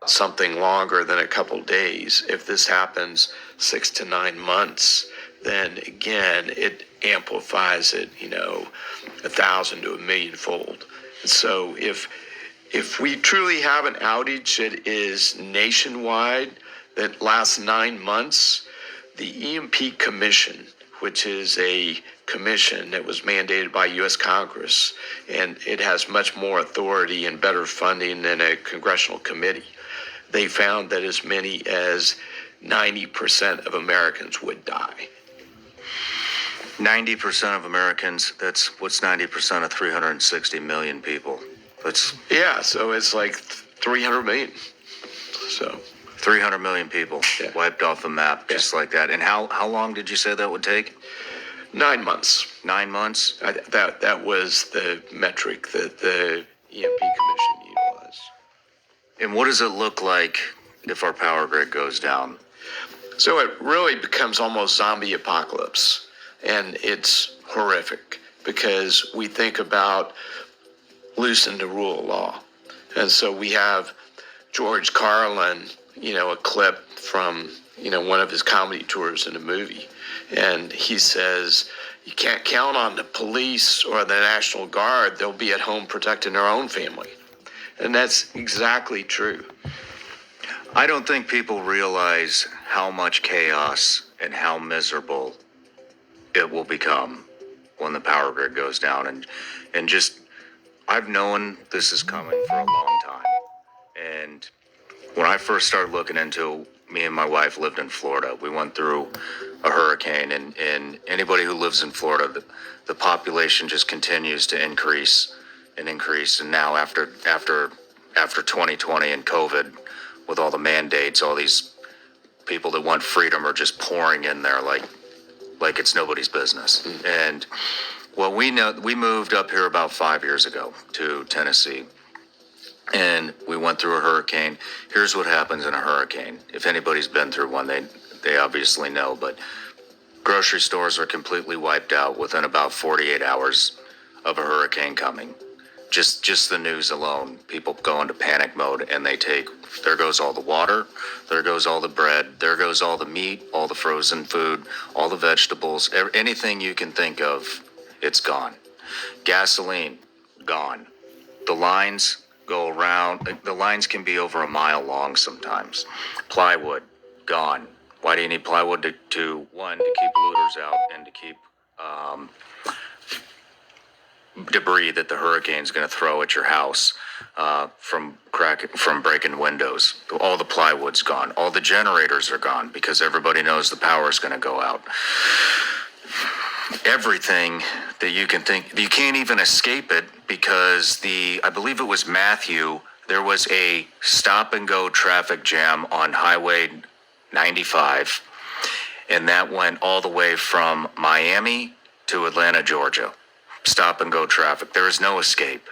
something longer than a couple days. If this happens 6 to 9 months, then again, it amplifies it, 1,000 to a million fold. So if we truly have an outage that is nationwide, that lasts 9 months, the EMP Commission, which is a commission that was mandated by U.S. Congress, and it has much more authority and better funding than a congressional committee. They found that as many as 90% of Americans would die. 90% of Americans, what's 90% of 360 million people? Yeah, so it's like 300 million. So 300 million people wiped off the map just like that. And how long did you say that would take? 9 months. 9 months? That was the metric that the EMP Commission utilized. And what does it look like if our power grid goes down? So it really becomes almost zombie apocalypse, and it's horrific because we think about loosening the rule of law. And so we have George Carlin, a clip from, one of his comedy tours in a movie. And he says, you can't count on the police or the National Guard. They'll be at home protecting their own family. And that's exactly true. I don't think people realize how much chaos and how miserable it will become when the power grid goes down. And just, I've known this is coming for a long time. And when I first started looking into, me and my wife lived in Florida. We went through a hurricane, and anybody who lives in Florida, the population just continues to increase and increase. And now after 2020 and COVID, with all the mandates, all these people that want freedom are just pouring in there like it's nobody's business. And well, we moved up here about 5 years ago to Tennessee, and we went through a hurricane. Here's what happens in a hurricane. If anybody's been through one, they obviously know, but grocery stores are completely wiped out within about 48 hours of a hurricane coming. Just the news alone, people go into panic mode, and there goes all the water, there goes all the bread, there goes all the meat, all the frozen food, all the vegetables, anything you can think of, it's gone. Gasoline, gone. The lines go around, the lines can be over a mile long sometimes. Plywood, gone. Why do you need plywood? To keep looters out and to keep debris that the hurricane's going to throw at your house from breaking windows. All the plywood's gone. All the generators are gone because everybody knows the power's going to go out. Everything that you can think, you can't even escape it because I believe it was Matthew, there was a stop and go traffic jam on Highway 95, and that went all the way from Miami to Atlanta, Georgia. Stop and go traffic. There is no escape.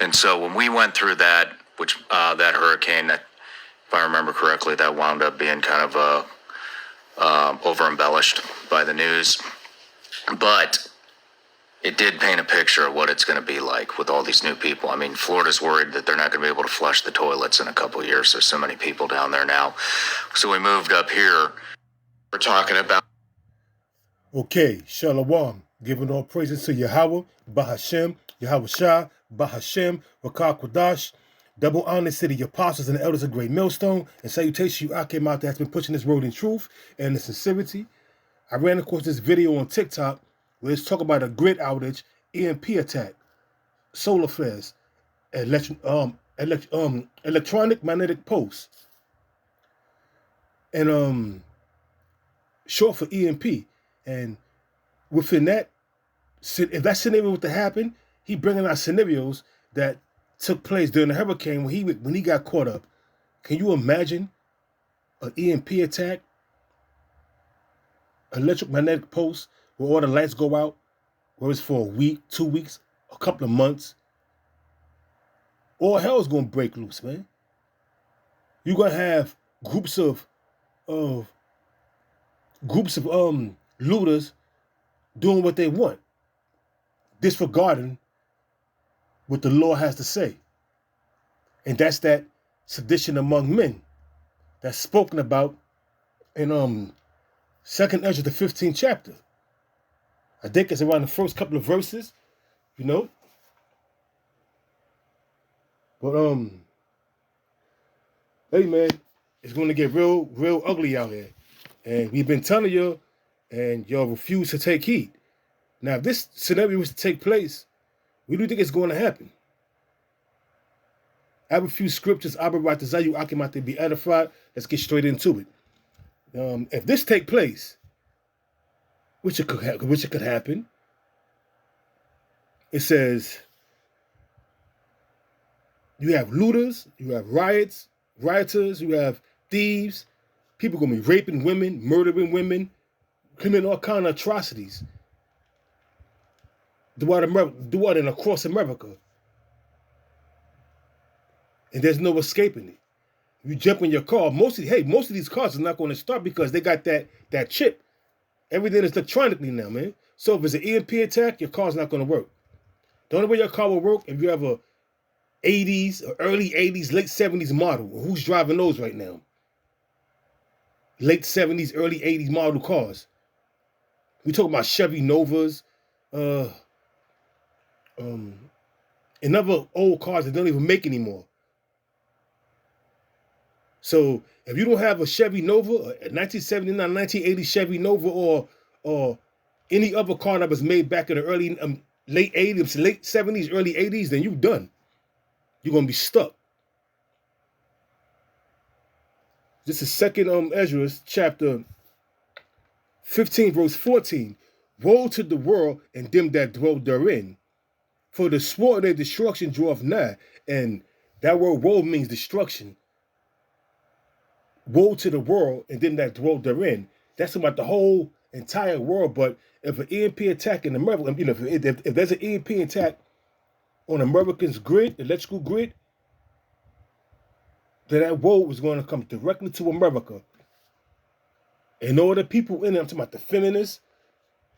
And so when we went through that, that hurricane, if I remember correctly, that wound up being kind of over embellished by the news. But it did paint a picture of what it's going to be like with all these new people. I mean, Florida's worried that they're not going to be able to flush the toilets in a couple of years. There's so many people down there now. So we moved up here. We're talking about. Okay, Shalom. Giving all praises to Yahweh, Bahashem, Yahweh Shah, Bahashem, Rakah Kodash. Double honor to the apostles and the elders of Great Millstone. And salutation you came out that has been pushing this road in truth and in sincerity. I ran across this video on TikTok where it's talking about a grid outage, EMP attack, solar flares, electronic magnetic pulse, and short for EMP. And within that, if that scenario was to happen, he bringing out scenarios that took place during the hurricane when he got caught up. Can you imagine an EMP attack, electromagnetic pulse, where all the lights go out, whether it's for a week, 2 weeks, a couple of months? All hell's gonna break loose, man. You're gonna have groups of looters doing what they want, disregarding what the law has to say. And that's that sedition among men. That's spoken about in Second Ezra, the 15th chapter. I think it's around the first couple of verses, you know. But hey man, it's gonna get real ugly out here. And we've been telling you, and y'all refuse to take heed. Now, if this scenario was to take place, what do you think is going to happen? I have a few scriptures. Abba Ratazayu Akimate to be edified. Let's get straight into it. If this take place, which it could happen, it says you have looters, you have rioters, you have thieves. People gonna be raping women, murdering women, committing all kind of atrocities. Throughout and across America. And there's no escaping it. You jump in your car, most of these cars are not going to start because they got that chip. Everything is electronically now, man. So if it's an EMP attack, your car's not going to work. The only way your car will work if you have a 80s or early 80s, late 70s model. Who's driving those right now? Late 70s, early 80s model cars. We talk about Chevy Novas, and other old cars that don't even make anymore. So if you don't have a Chevy Nova, a 1979, 1980 Chevy Nova, or any other car that was made back in the early late 80s, late 70s, early 80s, then you're done. You're gonna be stuck. This is Second Ezra chapter 15, verse 14. Woe to the world and them that dwell therein, for the sword of their destruction draweth nigh. And that word woe means destruction. Woe to the world and them that dwell therein. That's about the whole entire world. But if an EMP attack in America, you know, if there's an EMP attack on America's grid, electrical grid, then that woe is going to come directly to America. And all the people in it, I'm talking about the feminists,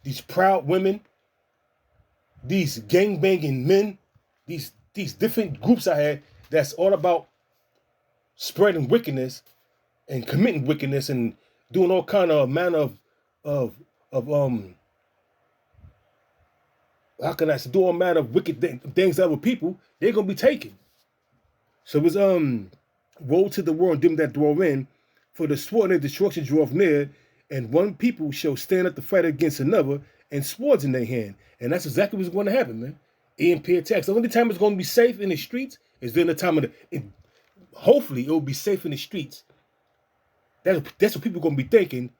these proud women, these gang-banging men, these different groups I had that's all about spreading wickedness and committing wickedness and doing all kind of manner of how can I say, do all manner of wicked things to other people, they're gonna be taken. So it was woe to the world, them that dwell in, for the sword and destruction draweth near, and one people shall stand up to fight against another, and swords in their hand. And that's exactly what's going to happen, man. EMP attacks. The only time it's going to be safe in the streets is during the time of hopefully it will be safe in the streets. That's what people are going to be thinking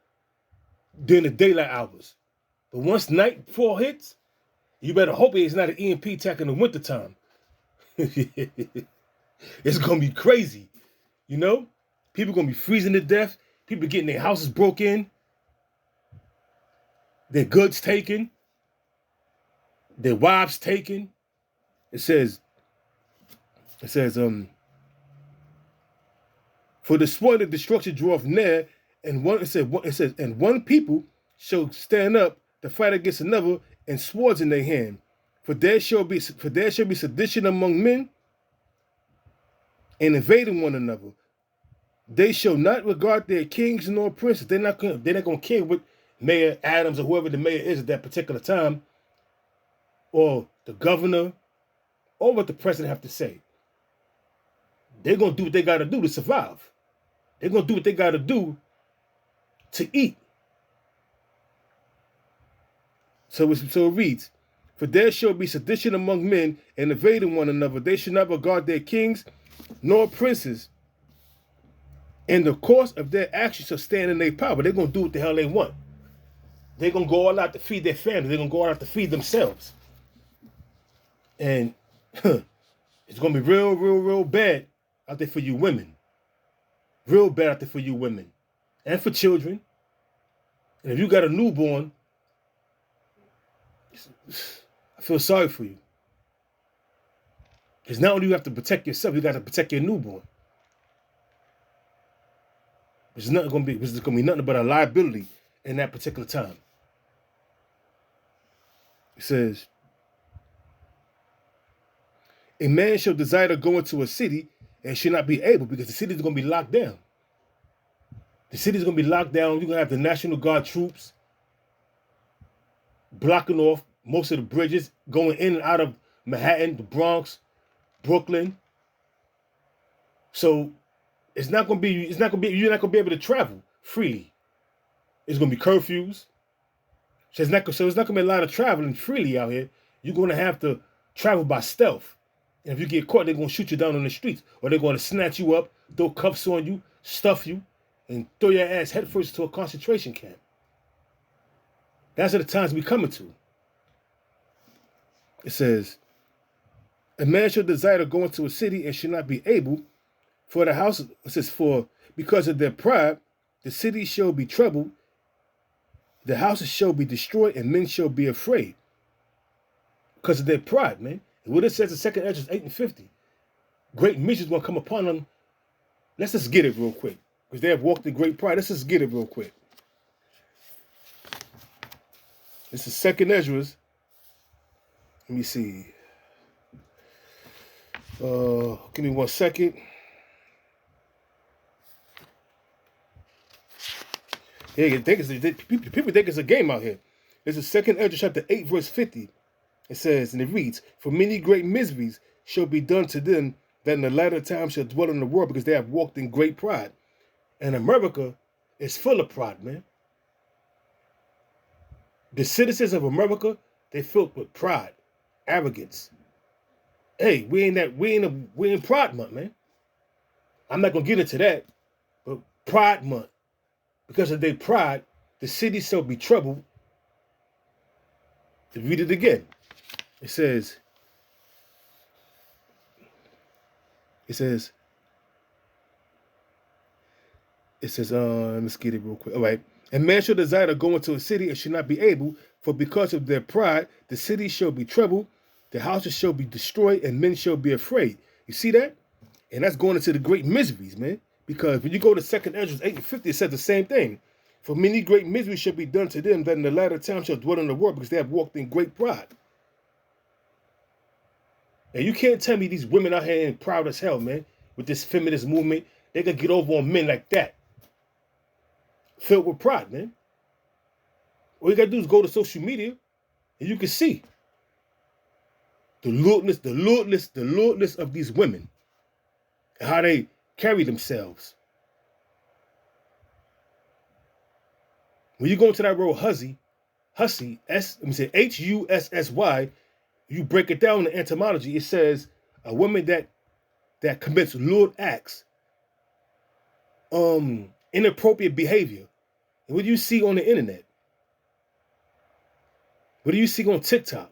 during the daylight hours. But once nightfall hits, you better hope it's not an EMP attack in the wintertime. It's going to be crazy. You know? People are going to be freezing to death. People getting their houses broke in. Their goods taken. Their wives taken. It says, for the sword of destruction draweth near, and and one people shall stand up to fight against another, and swords in their hand. For there shall be sedition among men, and invading one another. They shall not regard their kings nor princes. They're not gonna care what Mayor Adams or whoever the mayor is at that particular time, or the governor, or what the president have to say. They're gonna do what they gotta do to survive. They're gonna do what they gotta do to eat. So it reads, for there shall be sedition among men, and invading one another. They shall not regard their kings nor princes. In the course of their actions shall stand in their power. They're going to do what the hell they want. They're going to go all out to feed their family. They're going to go all out to feed themselves. And it's going to be real bad out there for you women. Real bad out there for you women. And for children. And if you got a newborn, I feel sorry for you. Because not only do you have to protect yourself, you got to protect your newborn. Which is going to be nothing but a liability in that particular time. It says, a man shall desire to go into a city and should not be able, because the city is going to be locked down. The city is going to be locked down. You're going to have the National Guard troops blocking off most of the bridges, going in and out of Manhattan, the Bronx, Brooklyn. So you're not going to be able to travel freely. It's going to be curfews. So it's not going to be a lot of traveling freely out here. You're going to have to travel by stealth. And if you get caught, they're going to shoot you down on the streets, or they're going to snatch you up, throw cuffs on you, stuff you, and throw your ass headfirst to a concentration camp. That's the times we're coming to. It says, a man shall desire to go into a city and should not be able, for the house, it says, for because of their pride, the city shall be troubled, the houses shall be destroyed, and men shall be afraid. Because of their pride, man. And what it says in 2 Esdras 8 and 50, great missions going to come upon them. Let's just get it real quick, because they have walked in great pride. Let's just get it real quick. This is 2 Esdras. Let me see. Give me 1 second. Yeah, people think it's a game out here. This is 2 Esdras chapter 8, verse 50. It says, and it reads, for many great miseries shall be done to them that in the latter time shall dwell in the world, because they have walked in great pride. And America is full of pride, man. The citizens of America, they filled with pride, arrogance. Hey, we in Pride Month, man. I'm not gonna get into that, but Pride Month. Because of their pride, the city shall be troubled. To read it again. It says, let's get it real quick. All right. And man shall desire to go into a city and should not be able, for because of their pride, the city shall be troubled, the houses shall be destroyed, and men shall be afraid. You see that? And that's going into the great miseries, man. Because when you go to 2 Esdras 8 and 50, it says the same thing. For many great miseries shall be done to them that in the latter time shall dwell in the world, because they have walked in great pride. And you can't tell me these women out here ain't proud as hell, man, with this feminist movement. They can get over on men like that. Filled with pride, man. All you gotta do is go to social media and you can see the lewdness of these women and how they carry themselves. When you go into that word hussy, Hussy, you break it down in the etymology, it says a woman that commits lewd acts, inappropriate behavior. And what do you see on the internet? What do you see on TikTok?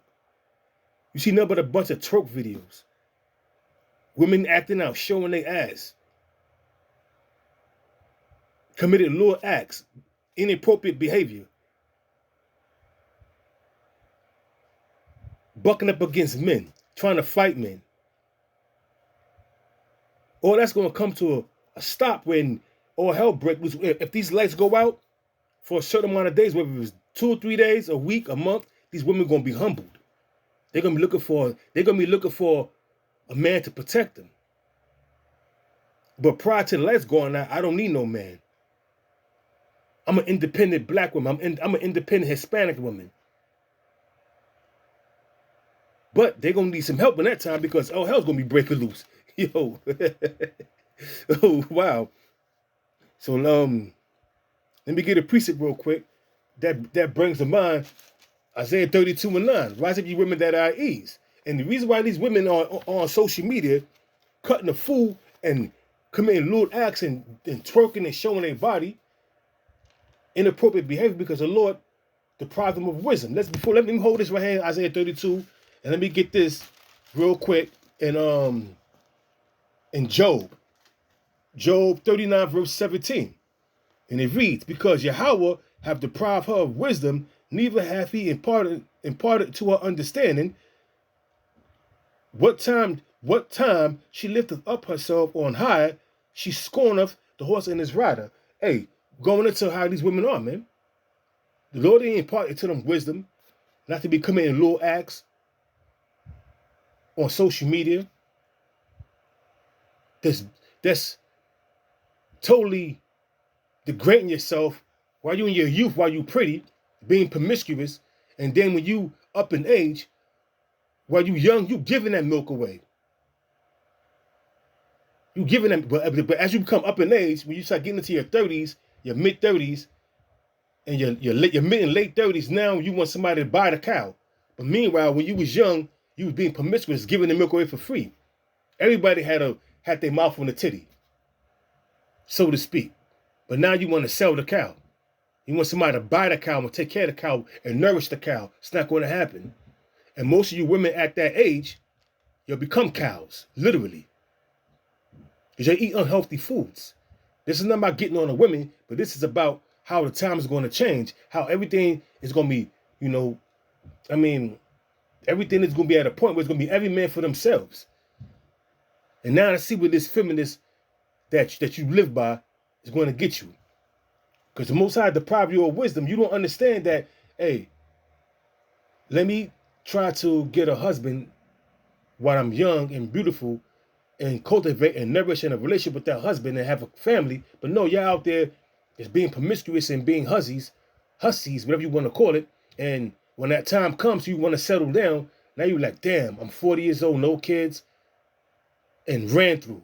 You see nothing but a bunch of twerk videos. Women acting out, showing their ass. Committed lewd acts, inappropriate behavior. Bucking up against men, trying to fight men. All that's going to come to a stop when all hell breaks loose. If these lights go out for a certain amount of days, whether it was 2 or 3 days, a week, a month, these women are going to be humbled. They're going to be looking for a man to protect them. But prior to the lights going out, I don't need no man. I'm an independent black woman. I'm an independent Hispanic woman. But they're going to need some help in that time because all hell's going to be breaking loose. Yo. Oh, wow. So, let me get a precept real quick. That brings to mind Isaiah 32 and 9. Rise up, you women that are at ease. And the reason why these women are on social media cutting a fool and committing lewd acts and twerking and showing their body, inappropriate behavior, because the Lord deprived them of wisdom. Let me hold this right here, Isaiah 32, and let me get this real quick in Job 39 verse 17, and it reads, because Yahweh have deprived her of wisdom, neither hath he imparted to her understanding. What time she lifteth up herself on high, she scorneth the horse and his rider. Hey, going into how these women are, man. The Lord ain't imparted to them wisdom, not to be committing low acts on social media. that's totally degrading yourself while you in your youth, while you pretty, being promiscuous, and then when you up in age, while you young, you giving that milk away. You giving them, but as you become up in age, when you start getting into your 30s, your mid 30s, and your mid and late 30s, now you want somebody to buy the cow. But meanwhile, when you was young, you was being promiscuous, giving the milk away for free. Everybody had their mouth on the titty, so to speak. But now you want to sell the cow. You want somebody to buy the cow and take care of the cow and nourish the cow. It's not going to happen. And most of you women at that age, you'll become cows, literally. Because you eat unhealthy foods. This is not about getting on the women, but this is about how the time is going to change, how everything is going to be, everything is going to be at a point where it's going to be every man for themselves. And now I see where this feminist that you live by is going to get you. Because the Most High deprived you of wisdom. You don't understand that, hey, let me try to get a husband while I'm young and beautiful and cultivate and nourish in a relationship with that husband and have a family. But no, you're out there just being promiscuous and being hussies, whatever you want to call it. And when that time comes, you want to settle down. Now you're like, damn, I'm 40 years old, no kids, and ran through.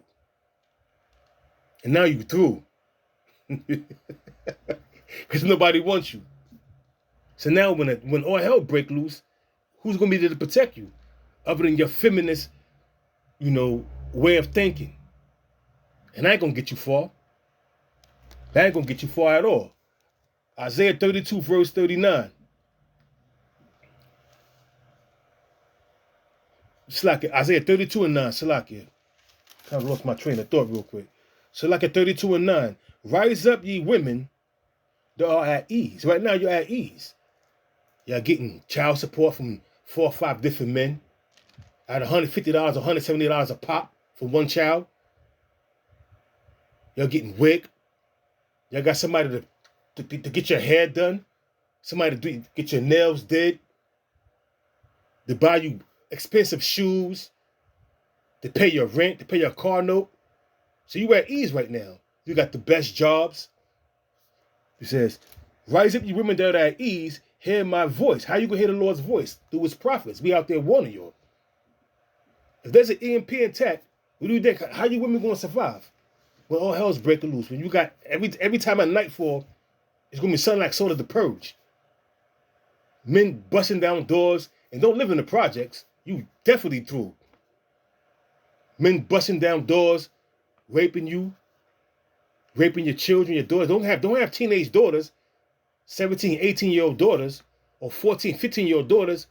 And now you through. Because nobody wants you. So now when all hell break loose, who's going to be there to protect you? Other than your feminist, way of thinking. And I ain't going to get you far. That ain't going to get you far at all. Isaiah 32, verse 39. Salakia, Isaiah 32 and 9, Salakia. Kind of lost my train of thought real quick. Salakia 32 and 9. Rise up, ye women that are at ease. Right now, you're at ease. Y'all getting child support from 4 or 5 different men at $150, $170 a pop for one child. Y'all getting wig. Y'all got somebody to get your hair done. Somebody to get your nails did. To buy you expensive shoes. To pay your rent. To pay your car note. So you at ease right now. You got the best jobs. He says, rise up, you women that are at ease, hear my voice. How you gonna hear the Lord's voice? Through his prophets. We out there warning you. If there's an EMP attack, what do you think? How you women gonna survive? When all hell's breaking loose. When you got every time at nightfall, it's gonna be something like sort of the purge. Men busting down doors and don't live in the projects. You definitely through. Men busting down doors, raping you, raping your children, your daughters. Don't have teenage daughters, 17, 18-year-old daughters, or 14, 15-year-old daughters.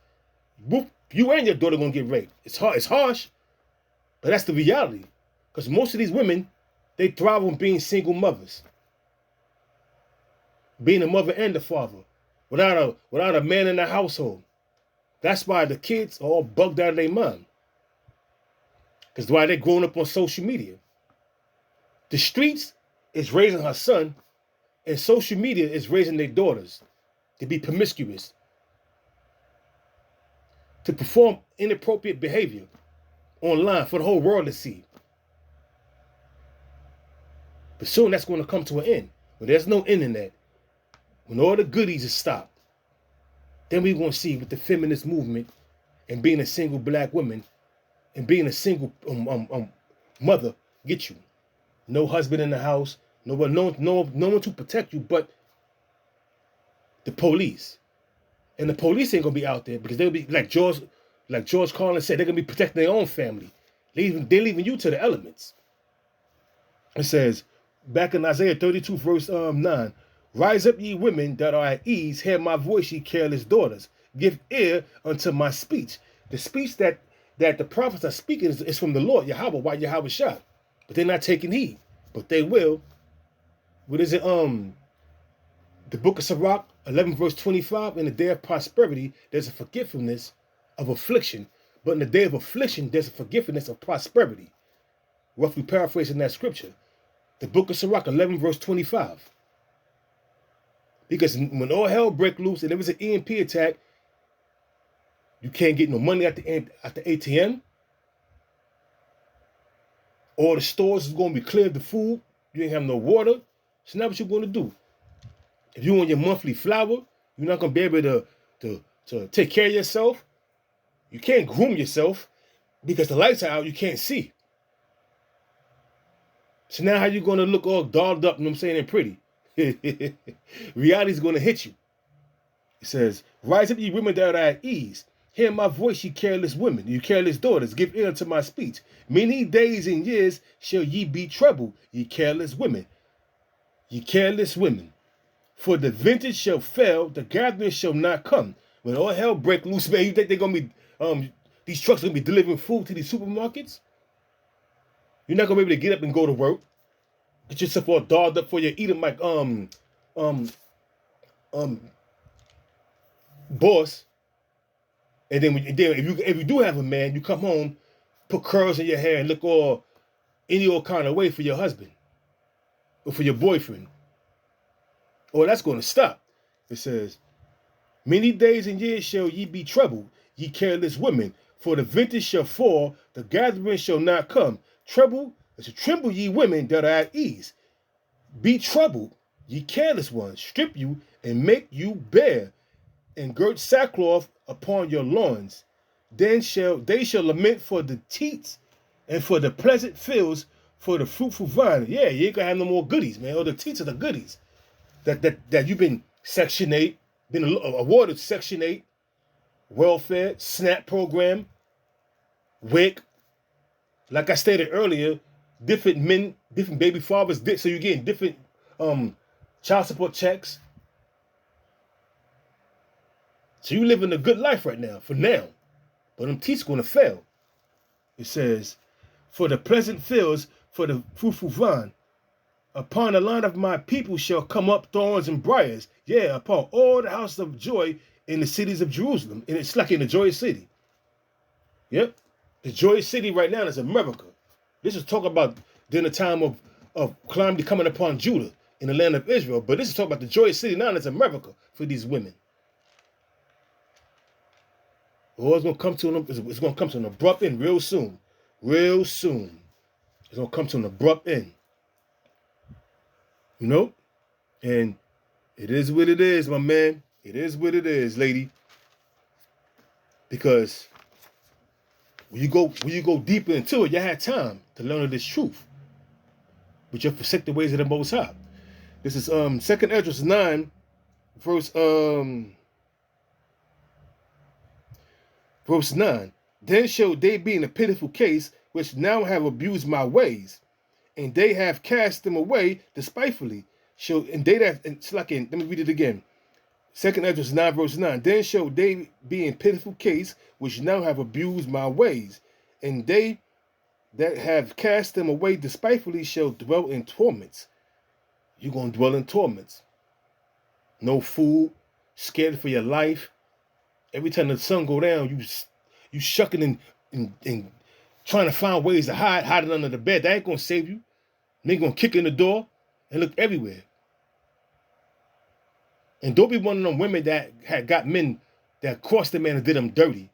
Whoop, you and your daughter gonna get raped. It's harsh, but that's the reality. Because most of these women, they thrive on being single mothers. Being a mother and a father. Without a man in the household. That's why the kids are all bugged out of their mind. Because why they're growing up on social media. The streets is raising her son, and social media is raising their daughters to be promiscuous, to perform inappropriate behavior online for the whole world to see. But soon that's going to come to an end. When there's no internet, when all the goodies is stopped, then we're going to see with the feminist movement and being a single black woman and being a single mother get you. No husband in the house, no one to protect you but the police. And the police ain't gonna be out there because they'll be like George Carlin said, they're gonna be protecting their own family. They're leaving you to the elements. It says back in Isaiah 32, verse 9, rise up ye women that are at ease, hear my voice, ye careless daughters. Give ear unto my speech. The speech that the prophets are speaking is from the Lord, Yahweh, why Yahweh shot. But they're not taking heed. But they will. What is it? The book of Sirach, 11 verse 25, in the day of prosperity, there's a forgetfulness of affliction. But in the day of affliction, there's a forgiveness of prosperity. Roughly paraphrasing that scripture. The book of Sirach, 11 verse 25. Because when all hell break loose and there was an EMP attack, you can't get no money at the ATM. All the stores is going to be cleared of food. You ain't have no water. So now what you're going to do? If you on your monthly flour, you're not going to be able to take care of yourself. You can't groom yourself because the lights are out. You can't see. So now how you going to look all dolled up, you know what I'm saying, and pretty? Reality's going to hit you. It says, rise up, ye women that are at ease. Hear my voice, ye careless women, you careless daughters, give ear unto my speech. Many days and years shall ye be troubled, ye careless women. Ye careless women. For the vintage shall fail, the gathering shall not come. When all hell break loose, man, you think they're going to be, these trucks going to be delivering food to these supermarkets? You're not going to be able to get up and go to work. Get yourself all dolled up for your Edomite, boss. And then, if you do have a man, you come home, put curls in your hair, and look all any old kind of way for your husband or for your boyfriend. Oh, that's going to stop. It says, many days and years shall ye be troubled, ye careless women, for the vintage shall fall, the gathering shall not come. Tremble ye women that are at ease. Be troubled, ye careless ones, strip you and make you bare, and girt sackcloth upon your loins. Then they shall lament for the teats and for the pleasant fields, for the fruitful vine. Yeah, you ain't gonna have no more goodies, man. Or the teats are the goodies that you've been Section 8, been awarded Section 8, welfare, SNAP program, WIC. Like I stated earlier, different men, different baby fathers, so you're getting different child support checks. So you living a good life right now, for now. But them teeth gonna fail. It says, for the pleasant fields, for the fruitful vine, upon the line of my people shall come up thorns and briars. Yeah, upon all the houses of joy in the cities of Jerusalem. And it's like in the joyous city. Yep. The joyous city right now is America. This is talking about during the time of calamity coming upon Judah in the land of Israel. But this is talking about the joyous city now, and it's America for these women. Oh, it's gonna come to an abrupt end real soon. Real soon. It's gonna come to an abrupt end. You know? And it is what it is, my man. It is what it is, lady. Because when you go deeper into it, you had time to learn of this truth. But you forsake the ways of the Most High. This is 2nd Esdras 9, verse 9. Then shall they be in a pitiful case, which now have abused my ways, and they have cast them away despitefully. Let me read it again. 2nd Esdras 9, verse 9. Then shall they be in pitiful case, which now have abused my ways, and they that have cast them away despitefully shall dwell in torments. You're going to dwell in torments. No food, scared for your life. Every time the sun go down, you shucking and trying to find ways to hide it under the bed. That ain't going to save you. They going to kick in the door and look everywhere. And don't be one of them women that had got men that crossed the man and did them dirty.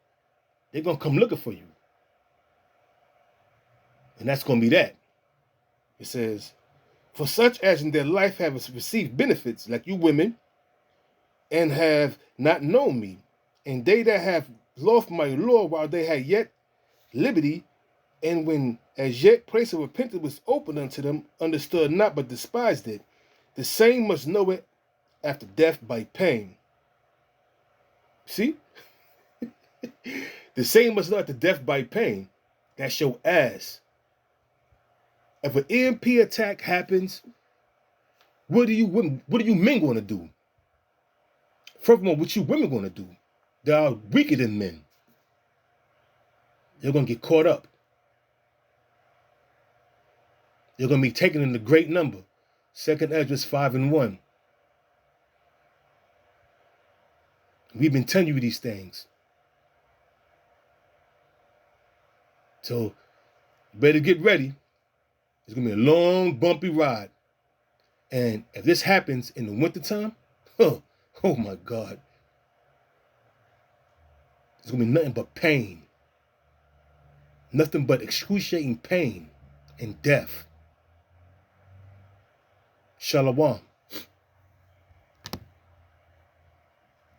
They're going to come looking for you. And that's going to be that. It says, for such as in their life have received benefits, like you women, and have not known me, and they that have lost my law while they had yet liberty, and when as yet place of repentance was open unto them, understood not but despised it, the same must know it after death by pain. See? The same must know after death by pain. That's your ass. If an EMP attack happens, what are you men going to do? Furthermore, what you women going to do? They are weaker than men. You're going to get caught up. You're going to be taken in the great number. 2nd Esdras 5 and 1. We've been telling you these things. So, better get ready. It's going to be a long, bumpy ride. And if this happens in the wintertime, oh my God. It's going to be nothing but pain. Nothing but excruciating pain. and death. Shalom.